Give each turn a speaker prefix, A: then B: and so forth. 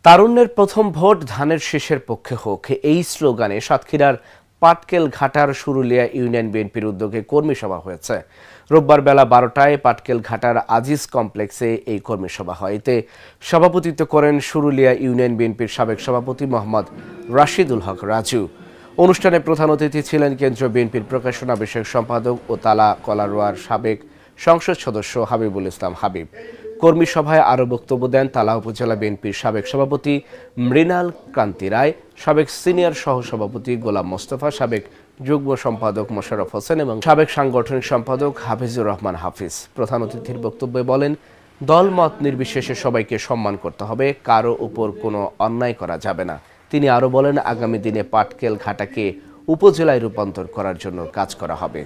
A: তারুণ্যের প্রথম ভোট ধানের শীষের পক্ষে হোক, এই স্লোগানে সাতক্ষীরার পাটকেল ঘাটার শুরুলিয়া ইউনিয়ন বিএনপির উদ্যোগে কর্মী সভা হয়েছে। রোববার বেলা 12টায় পাটকেল ঘাটার আজিজ কমপ্লেক্সে এই কর্মী সভা হয়। এতে সভাপতিত্ব করেন শুরুলিয়া ইউনিয়ন বিএনপির সাবেক সভাপতি মোহাম্মদ রাশিদুল হক রাজু। অনুষ্ঠানে প্রধান অতিথি ছিলেন কেন্দ্রীয় বিএনপির প্রকাশনা বিষয়ক সম্পাদক ও তালা কলারোয়ার সাবেক সংসদ সদস্য হাবিবুল ইসলাম হাবিব। কর্মী সভায় আরও বক্তব্য দেন তালা উপজেলা বিএনপির সাবেক সভাপতি মৃণাল কান্তি রায়, সাবেক সিনিয়র সহসভাপতি গোলাম মোস্তফা, সাবেক যুগ্ম সম্পাদক মোশাররফ হোসেন এবং সাবেক সাংগঠনিক সম্পাদক হাফিজুর রহমান হাফিজ। প্রধান অতিথির বক্তব্যে বলেন, দলমত নির্বিশেষে সবাইকে সম্মান করতে হবে, কারো উপর কোনো অন্যায় করা যাবে না। তিনি আরও বলেন, আগামী দিনে পাটকেল ঘাটাকে উপজেলায় রূপান্তর করার জন্য কাজ করা হবে।